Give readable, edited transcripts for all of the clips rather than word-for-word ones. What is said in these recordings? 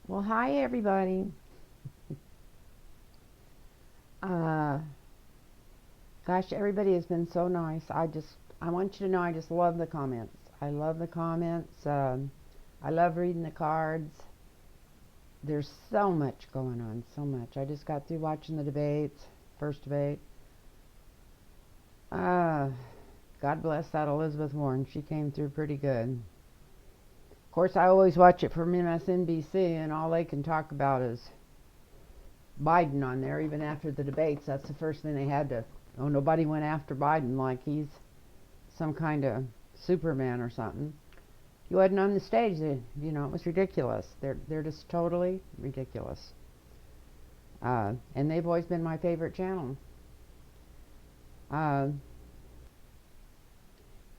Well, hi everybody. Uh, Gosh, everybody has been so nice. I want you to know I just love the comments. I love the comments. I love reading the cards. There's so much going on, so much. I just got through watching the debates, first debate. Uh, God bless that Elizabeth Warren. She came through pretty good. Of course, I always watch it from MSNBC, and all they can talk about is Biden on there, even after the debates. That's the first thing they had to. Oh, nobody went after Biden like he's some kind of Superman or something. He wasn't on the stage. It was ridiculous. They're just totally ridiculous. And they've always been my favorite channel. Uh,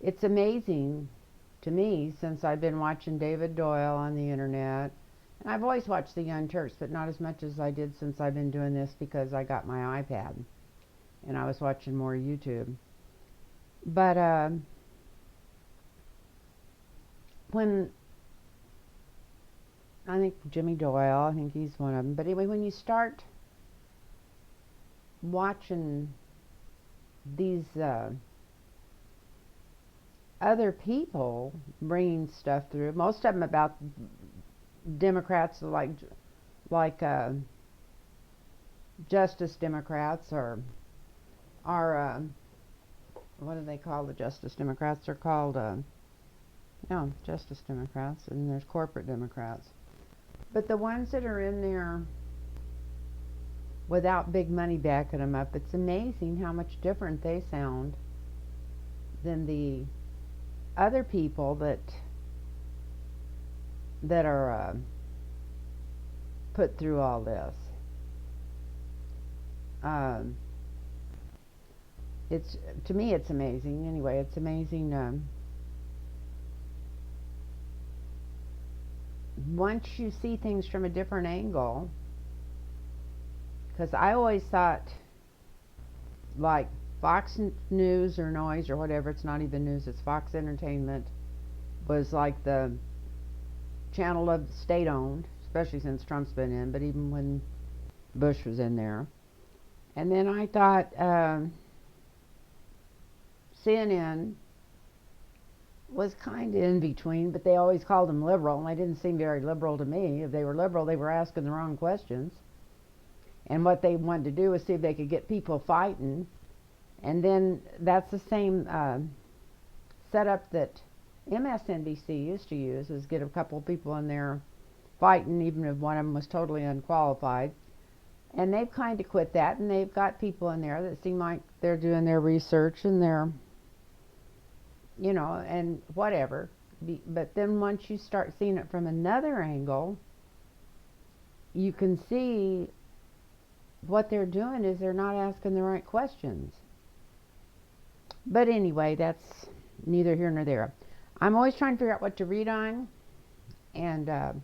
it's amazing to me since I've been watching David Doyle on the internet. And I've always watched the Young Turks, but not as much as I did since I've been doing this because I got my iPad and I was watching more YouTube. But when I think Jimmy Doyle, I think he's one of them. But anyway, when you start watching these other people bringing stuff through, most of them about Democrats like Justice Democrats or are what do they call the Justice Democrats? They're called no, Justice Democrats, and there's corporate Democrats. But the ones that are in there without big money backing them up, it's amazing how much different they sound than the other people that are put through all this. Um, it's to me, it's amazing. Anyway, it's amazing. Once you see things from a different angle, because I always thought like Fox News or Noise or whatever, it's not even news, it's Fox Entertainment, was like the channel of state owned, especially since Trump's been in, but even when Bush was in there. And then I thought CNN was kind of in between, but they always called them liberal, and they didn't seem very liberal to me. If they were liberal, they were asking the wrong questions. And what they wanted to do was see if they could get people fighting. And then that's the same setup that MSNBC used to use, was get a couple of people in there fighting, even if one of them was totally unqualified. And they've kind of quit that, and they've got people in there that seem like they're doing their research and they're, and whatever. But then once you start seeing it from another angle, you can see what they're doing is they're not asking the right questions. But anyway, that's neither here nor there. I'm always trying to figure out what to read on, and there's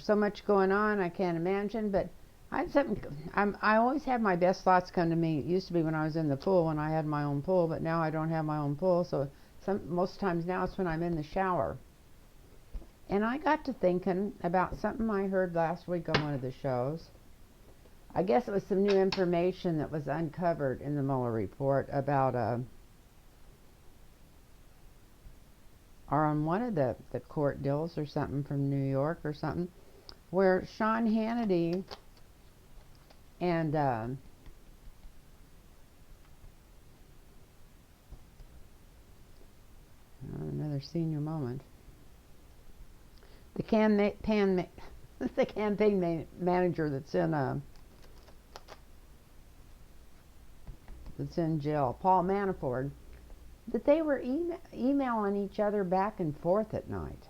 so much going on I can't imagine. But I always have my best thoughts come to me. It used to be when I was in the pool, when I had my own pool, but now I don't have my own pool. So most times now it's when I'm in the shower. And I got to thinking about something I heard last week on one of the shows. I guess it was some new information that was uncovered in the Mueller report about or on one of the court deals or something from New York or something, where Sean Hannity and another senior moment, the the campaign manager that's in jail, Paul Manafort, that they were emailing each other back and forth at night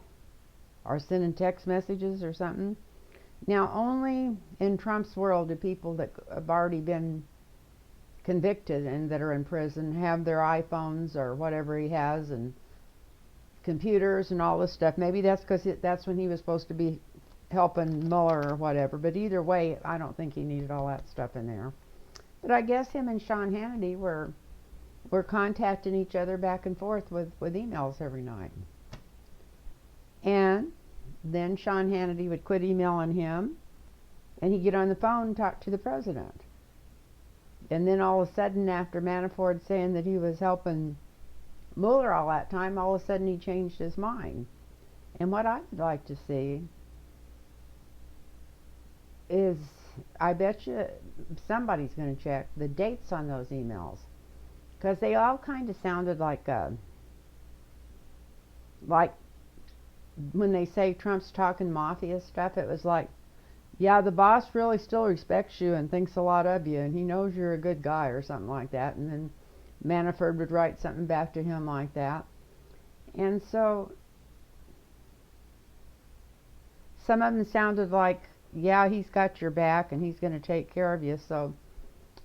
or sending text messages or something. Now, only in Trump's world do people that have already been convicted and that are in prison have their iPhones or whatever he has and computers and all this stuff. Maybe that's because that's when he was supposed to be helping Mueller or whatever. But either way, I don't think he needed all that stuff in there. But I guess him and Sean Hannity were contacting each other back and forth with emails every night. And then Sean Hannity would quit emailing him, and he'd get on the phone and talk to the president. And then all of a sudden, after Manafort saying that he was helping Mueller all that time, all of a sudden he changed his mind. And what I'd like to see is, I bet you somebody's going to check the dates on those emails, because they all kind of sounded like when they say Trump's talking mafia stuff, it was like, yeah, the boss really still respects you and thinks a lot of you, and he knows you're a good guy, or something like that. And then Manafort would write something back to him like that. And so some of them sounded like, yeah, he's got your back and he's going to take care of you. So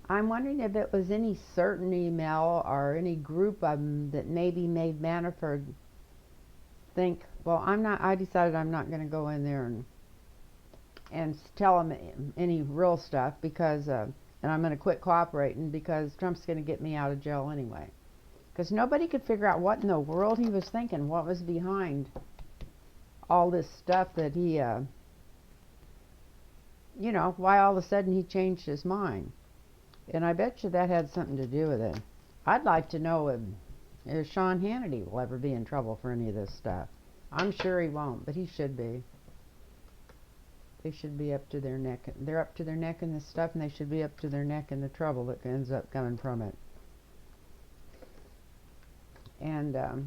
I'm wondering if it was any certain email or any group of them that maybe made Manafort think, well, I decided I'm not going to go in there and tell him any real stuff, because and I'm going to quit cooperating because Trump's going to get me out of jail anyway. Because nobody could figure out what in the world he was thinking, what was behind all this stuff that he, why all of a sudden he changed his mind. And I bet you that had something to do with it. I'd like to know if Sean Hannity will ever be in trouble for any of this stuff. I'm sure he won't, but he should be. They should be up to their neck. They're up to their neck in this stuff, and they should be up to their neck in the trouble that ends up coming from it. And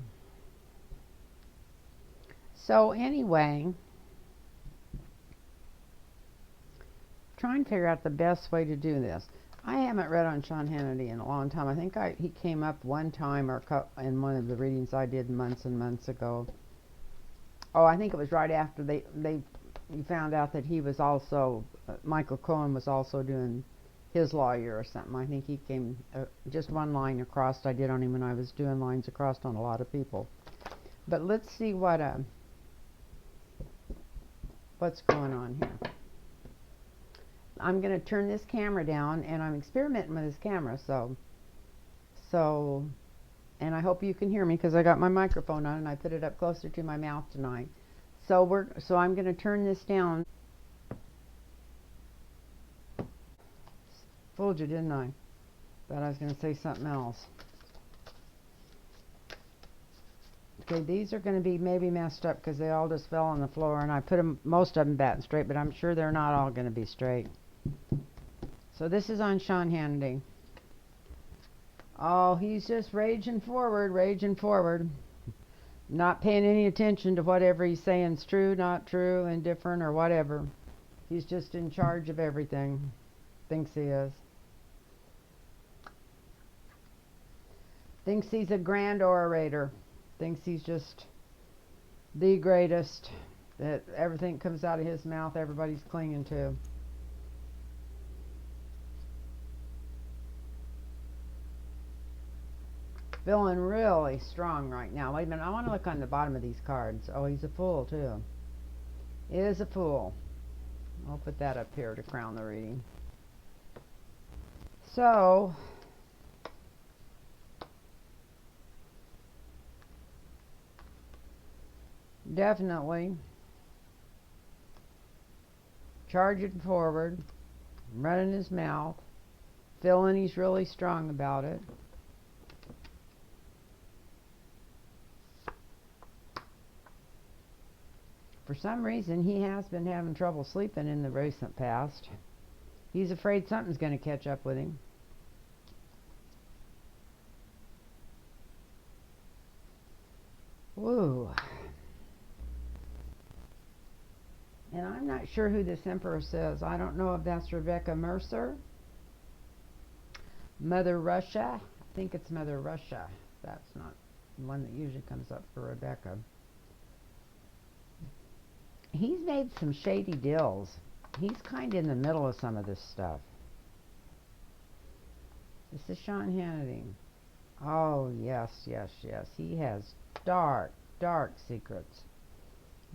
so anyway, try and figure out the best way to do this. I haven't read on Sean Hannity in a long time. I think he came up one time in one of the readings I did months and months ago. Oh, I think it was right after you found out that he was also, Michael Cohen was also doing his lawyer or something. I think he came just one line across. I did on him when I was doing lines across on a lot of people. But let's see what's going on here. I'm going to turn this camera down, and I'm experimenting with this camera, and I hope you can hear me because I got my microphone on and I put it up closer to my mouth tonight. So I'm going to turn this down. Fooled you, didn't I? Thought I was going to say something else. Okay, these are going to be maybe messed up because they all just fell on the floor, and I put most of them back straight, but I'm sure they're not all going to be straight. So this is on Sean Hannity. Oh, he's just raging forward. Not paying any attention to whatever he's saying is true, not true, indifferent, or whatever. He's just in charge of everything. Thinks he is. Thinks he's a grand orator. Thinks he's just the greatest. That everything comes out of his mouth, everybody's clinging to. Feeling really strong right now. Wait a minute, I want to look on the bottom of these cards. Oh, he's a fool too. He is a fool. I'll put that up here to crown the reading. So, definitely charging forward, running his mouth, feeling he's really strong about it. For some reason, he has been having trouble sleeping in the recent past. He's afraid something's going to catch up with him. Woo. And I'm not sure who this Empress is. I don't know if that's Rebecca Mercer. Mother Russia. I think it's Mother Russia. That's not the one that usually comes up for Rebecca. He's made some shady deals. He's kind of in the middle of some of this stuff. This is Sean Hannity. Oh, yes. He has dark secrets.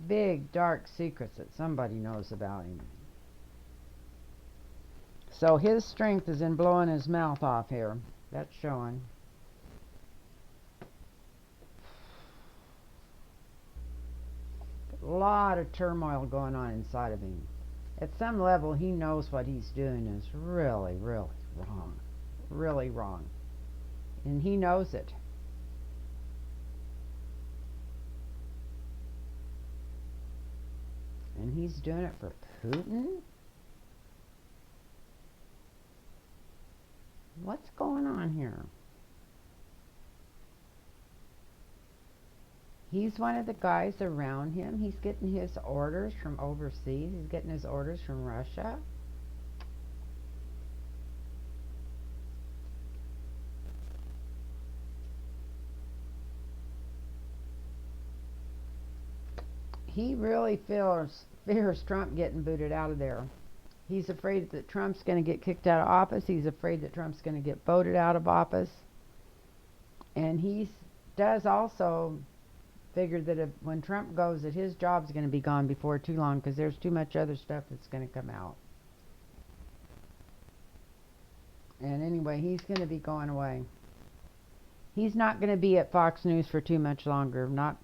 Big, dark secrets that somebody knows about him. So his strength is in blowing his mouth off here. That's showing. lot of turmoil going on inside of him. At some level, he knows what he's doing is really, really wrong. Really wrong. And he knows it. And he's doing it for Putin? What's going on here? He's one of the guys around him. He's getting his orders from overseas. He's getting his orders from Russia. He really fears Trump getting booted out of there. He's afraid that Trump's going to get kicked out of office. He's afraid that Trump's going to get voted out of office. And he does also figure that when Trump goes, that his job's going to be gone before too long, because there's too much other stuff that's going to come out. And anyway, he's going to be going away. He's not going to be at Fox News for too much longer. Not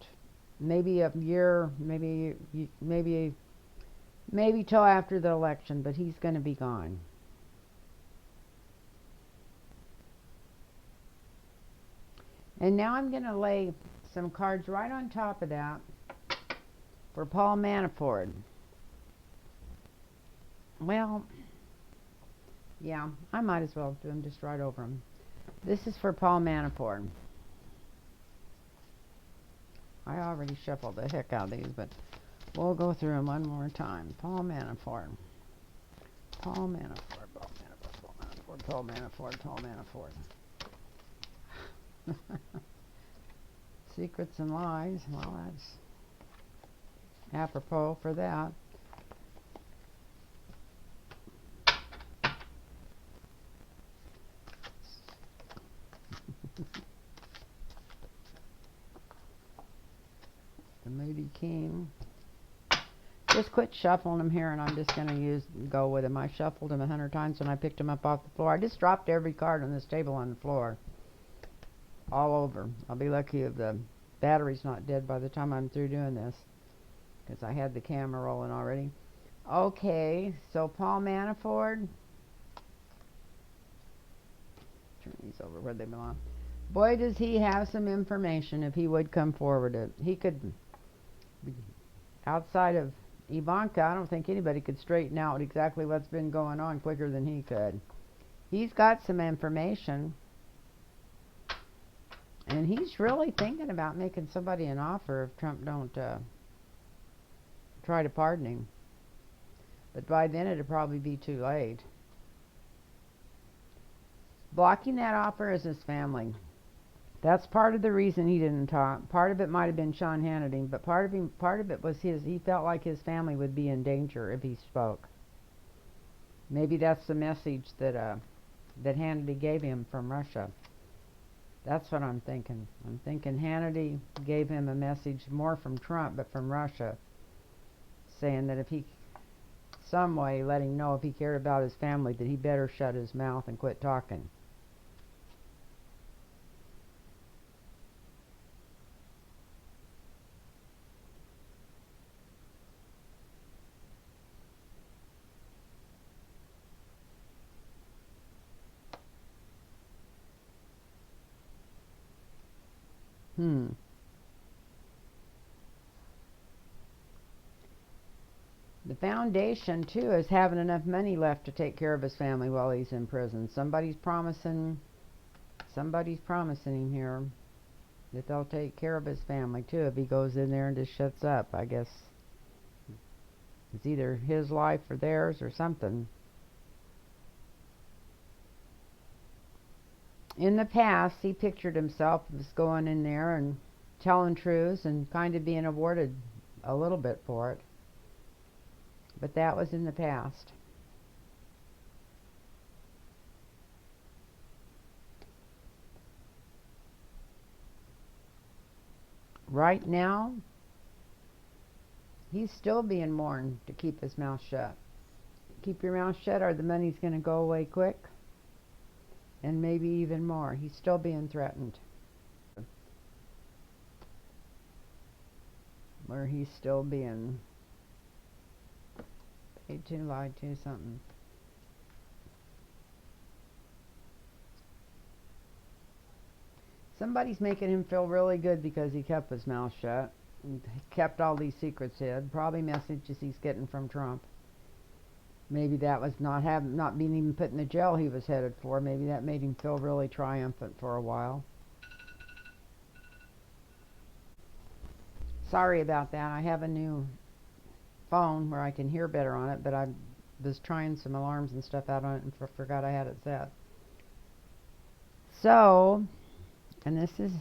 maybe a year, maybe till after the election, but he's going to be gone. And now I'm going to lay some cards right on top of that for Paul Manafort. Well, yeah, I might as well do them just right over them. This is for Paul Manafort. I already shuffled the heck out of these, but we'll go through them one more time. Paul Manafort. Paul Manafort. Paul Manafort. Paul Manafort. Paul Manafort. Paul Manafort. Secrets and lies. Well, that's apropos for that. The Moody King. Just quit shuffling them here, and I'm just going to go with them. I shuffled them 100 times when I picked them up off the floor. I just dropped every card on this table on the floor. All over. I'll be lucky if the battery's not dead by the time I'm through doing this, because I had the camera rolling already. Okay, so Paul Manafort. Turn these over where they belong. Boy, does he have some information if he would come forward. He could, outside of Ivanka, I don't think anybody could straighten out exactly what's been going on quicker than he could. He's got some information. And he's really thinking about making somebody an offer if Trump don't try to pardon him. But by then it'll probably be too late. Blocking that offer is his family. That's part of the reason he didn't talk. Part of it might have been Sean Hannity, but part of it was he felt like his family would be in danger if he spoke. Maybe that's the message that Hannity gave him from Russia. That's what I'm thinking. I'm thinking Hannity gave him a message more from Trump, but from Russia, saying that if he, some way, let him know if he cared about his family, that he better shut his mouth and quit talking. The foundation, too, is having enough money left to take care of his family while he's in prison. Somebody's promising him here that they'll take care of his family, too, if he goes in there and just shuts up. I guess it's either his life or theirs or something. In the past, he pictured himself as going in there and telling truths and kind of being awarded a little bit for it. But that was in the past. Right now, he's still being warned to keep his mouth shut. Keep your mouth shut or the money's going to go away quick. And maybe even more. He's still being threatened. where he's still being paid to, lied to, something. Somebody's making him feel really good because he kept his mouth shut and kept all these secrets hid. Probably messages he's getting from Trump. Maybe that was not being even put in the jail he was headed for. Maybe that made him feel really triumphant for a while. Sorry about that. I have a new phone where I can hear better on it, but I was trying some alarms and stuff out on it and forgot I had it set. So, and this is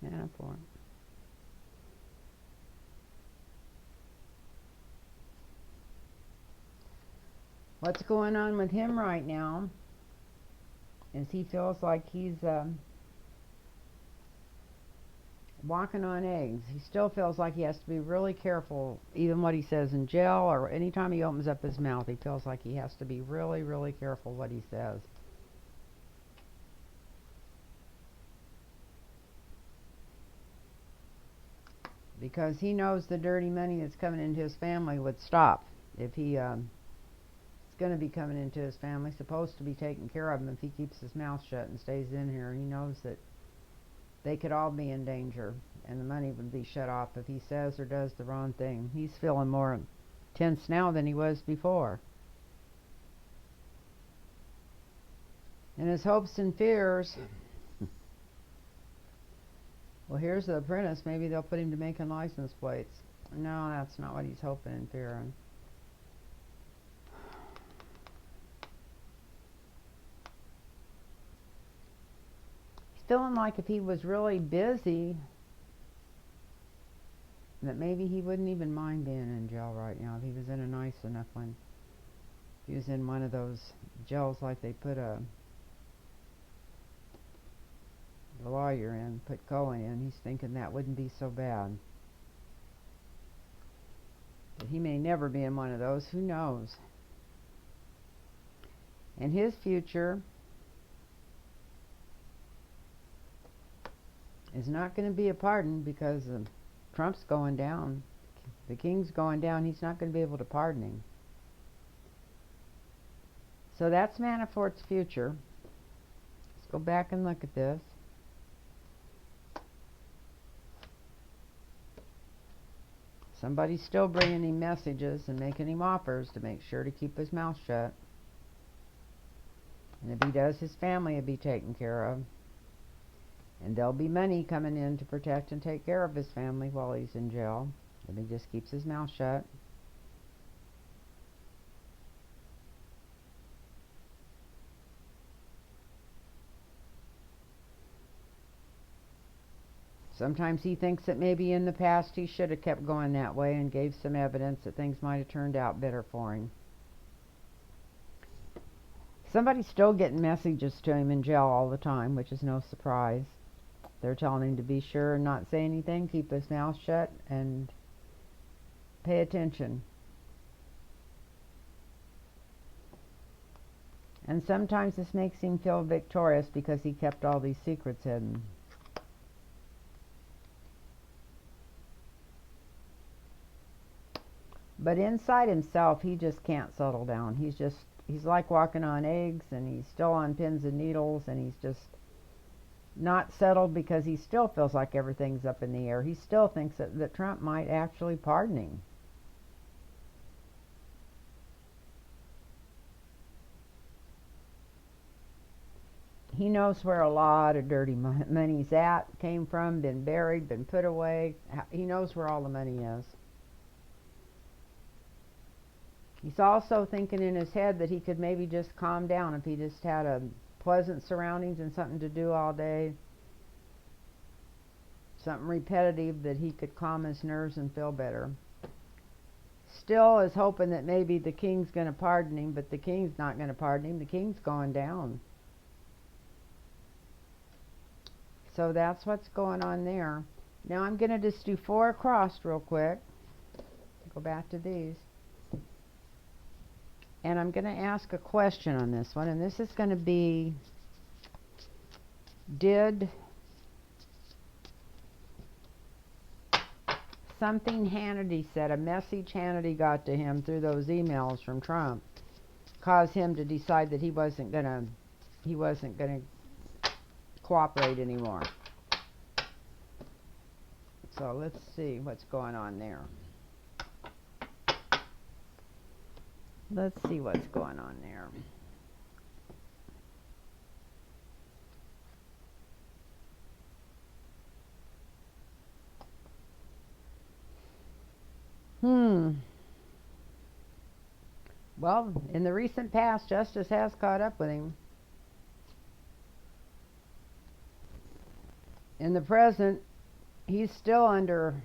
Manafort. What's going on with him right now is he feels like he's walking on eggs. He still feels like he has to be really careful, even what he says in jail or anytime he opens up his mouth. He feels like he has to be really, really careful what he says. Because he knows the dirty money that's coming into his family would stop if he it's going to be coming into his family, supposed to be taking care of him if he keeps his mouth shut and stays in here. He knows that they could all be in danger and the money would be shut off if he says or does the wrong thing. He's feeling more tense now than he was before. And his hopes and fears, well, here's the apprentice. Maybe they'll put him to making license plates. No, that's not what he's hoping and fearing. He's feeling like if he was really busy, that maybe he wouldn't even mind being in jail right now if he was in a nice enough one. If he was in one of those jails like they put a lawyer in, put Cohen in, he's thinking that wouldn't be so bad. But he may never be in one of those. Who knows? And his future is not going to be a pardon because Trump's going down. The king's going down. He's not going to be able to pardon him. So that's Manafort's future. Let's go back and look at this. Somebody's still bringing him messages and making him offers to make sure to keep his mouth shut. And if he does, his family will be taken care of. And there'll be money coming in to protect and take care of his family while he's in jail. If he just keeps his mouth shut. Sometimes he thinks that maybe in the past he should have kept going that way and gave some evidence that things might have turned out better for him. Somebody's still getting messages to him in jail all the time, which is no surprise. They're telling him to be sure and not say anything, keep his mouth shut, and pay attention. And sometimes this makes him feel victorious because he kept all these secrets hidden. But inside himself, he just can't settle down. He's like walking on eggs, and he's still on pins and needles, and he's just not settled because he still feels like everything's up in the air. He still thinks that Trump might actually pardon him. He knows where a lot of dirty money's came from, been buried, been put away. He knows where all the money is. He's also thinking in his head that he could maybe just calm down if he just had a pleasant surroundings and something to do all day. Something repetitive that he could calm his nerves and feel better. Still is hoping that maybe the king's going to pardon him, but the king's not going to pardon him. The king's going down. So that's what's going on there. Now I'm going to just do 4 across real quick. Go back to these. And I'm going to ask a question on this one, and this is going to be Did something Hannity said, a message Hannity got to him through those emails from Trump, cause him to decide that he wasn't gonna cooperate anymore? So let's see what's going on there. Let's see what's going on there. Well, in the recent past, justice has caught up with him. In the present, he's still under...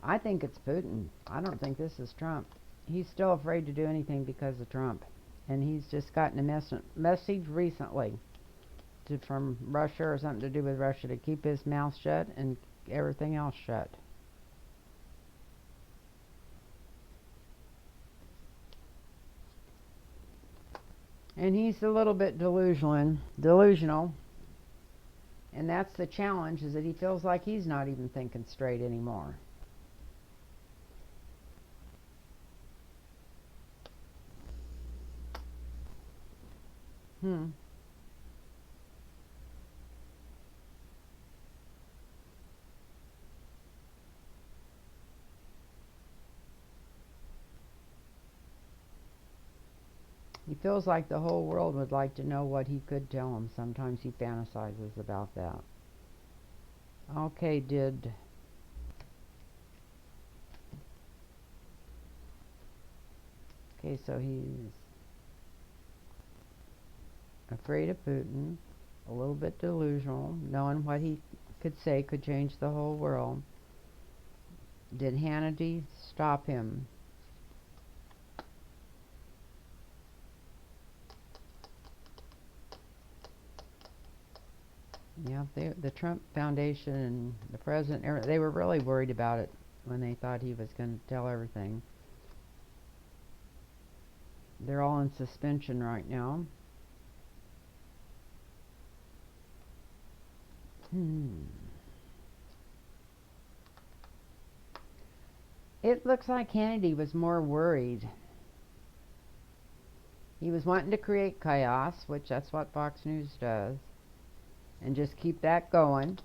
I think it's Putin. I don't think this is Trump. He's still afraid to do anything because of Trump. And he's just gotten a message recently from Russia, or something to do with Russia, to keep his mouth shut and everything else shut. And he's a little bit delusional. And that's the challenge, is that he feels like he's not even thinking straight anymore. He feels like the whole world would like to know what he could tell him. Sometimes he fantasizes about that. Okay, so he's afraid of Putin, a little bit delusional, knowing what he could say could change the whole world. Did Hannity stop him? Yeah, the Trump Foundation and the president, they were really worried about it when they thought he was going to tell everything. They're all in suspension right now. It looks like Hannity was more worried. He was wanting to create chaos, which that's what Fox News does, and just keep that going.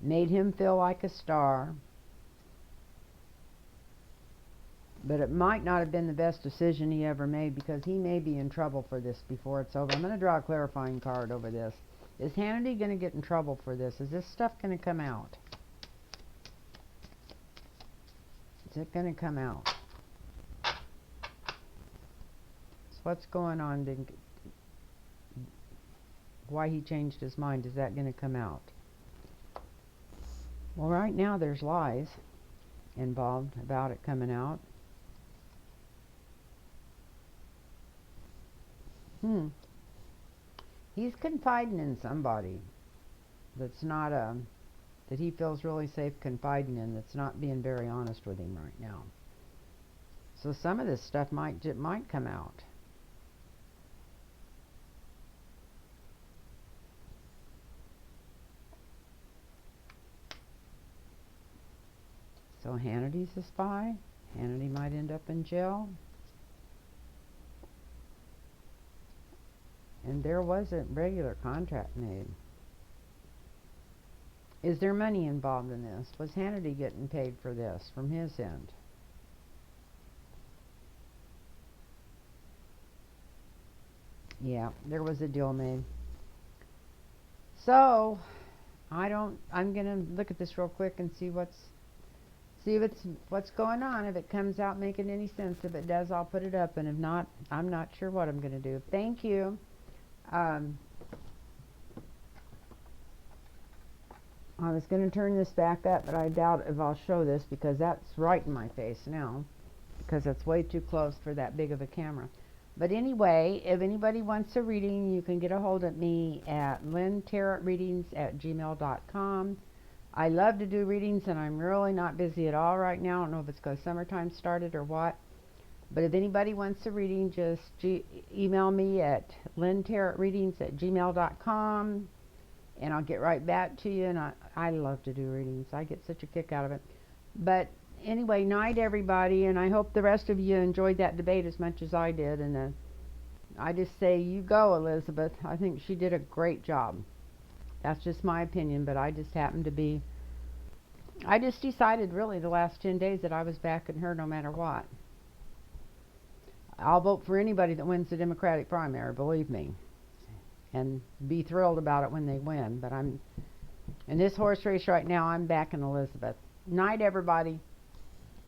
Made him feel like a star. But it might not have been the best decision he ever made, because he may be in trouble for this before it's over. I'm going to draw a clarifying card over this. Is Hannity going to get in trouble for this? Is this stuff going to come out? Is it going to come out? So what's going on? Why he changed his mind? Is that going to come out? Well, right now there's lies involved about it coming out. He's confiding in somebody that's not that he feels really safe confiding in, that's not being very honest with him right now. So some of this stuff might come out. So Hannity's a spy. Hannity might end up in jail. And there was a regular contract made. Is there money involved in this? Was Hannity getting paid for this from his end? Yeah, there was a deal made. So, I'm gonna look at this real quick and see what's going on. If it comes out making any sense. If it does, I'll put it up, and if not, I'm not sure what I'm gonna do. Thank you. I was going to turn this back up, but I doubt if I'll show this, because that's right in my face now, because it's way too close for that big of a camera. But anyway, if anybody wants a reading, you can get a hold of me at lynntarotreadings@gmail.com. I love to do readings, and I'm really not busy at all right now. I don't know if it's because summertime started or what. But if anybody wants a reading, just email me at lynntarotreadings@gmail.com, and I'll get right back to you. And I love to do readings. I get such a kick out of it. But anyway, night everybody, and I hope the rest of you enjoyed that debate as much as I did. And I just say, you go, Elizabeth. I think she did a great job. That's just my opinion, but I just decided really the last 10 days that I was backing her no matter what. I'll vote for anybody that wins the Democratic primary, believe me, and be thrilled about it when they win. But in this horse race right now, I'm backing Elizabeth. Night, everybody.